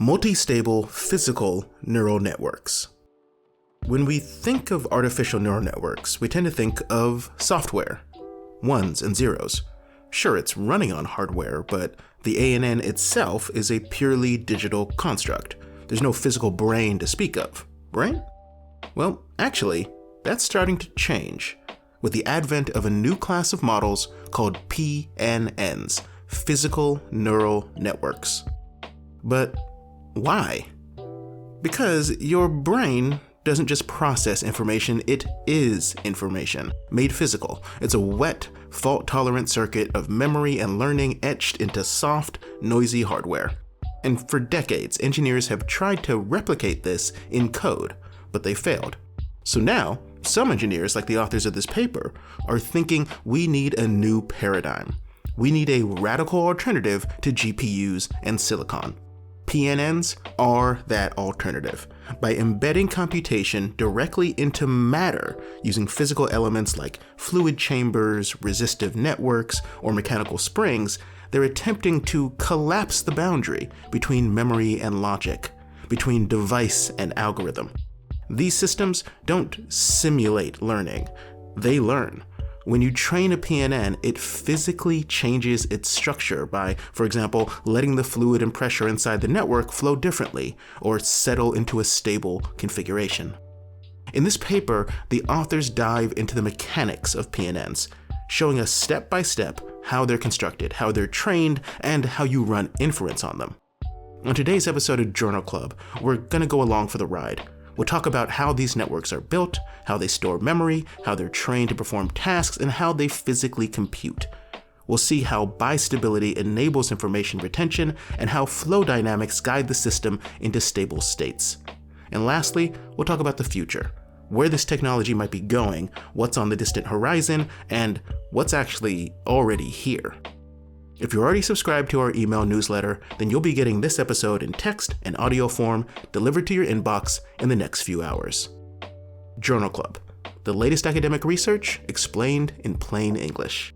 Multistable physical neural networks. When we think of artificial neural networks, we tend to think of software, ones and zeros. Sure, it's running on hardware, but the ANN itself is a purely digital construct. There's no physical brain to speak of, right? Well, actually, that's starting to change with the advent of a new class of models called PNNs, physical neural networks. But why? Because your brain doesn't just process information, it is information, made physical. It's a wet, fault-tolerant circuit of memory and learning etched into soft, noisy hardware. And for decades, engineers have tried to replicate this in code, but they failed. So now, some engineers, like the authors of this paper, are thinking we need a new paradigm. We need a radical alternative to GPUs and silicon. PNNs are that alternative. By embedding computation directly into matter using physical elements like fluid chambers, resistive networks, or mechanical springs, they're attempting to collapse the boundary between memory and logic, between device and algorithm. These systems don't simulate learning, they learn. When you train a PNN, it physically changes its structure by, for example, letting the fluid and pressure inside the network flow differently or settle into a stable configuration. In this paper, the authors dive into the mechanics of PNNs, showing us step by step how they're constructed, how they're trained, and how you run inference on them. On today's episode of Journal Club, we're going to go along for the ride. We'll talk about how these networks are built, how they store memory, how they're trained to perform tasks, and how they physically compute. We'll see how bistability enables information retention and how flow dynamics guide the system into stable states. And lastly, we'll talk about the future, where this technology might be going, what's on the distant horizon, and what's actually already here. If you're already subscribed to our email newsletter, then you'll be getting this episode in text and audio form delivered to your inbox in the next few hours. Journal Club, the latest academic research explained in plain English.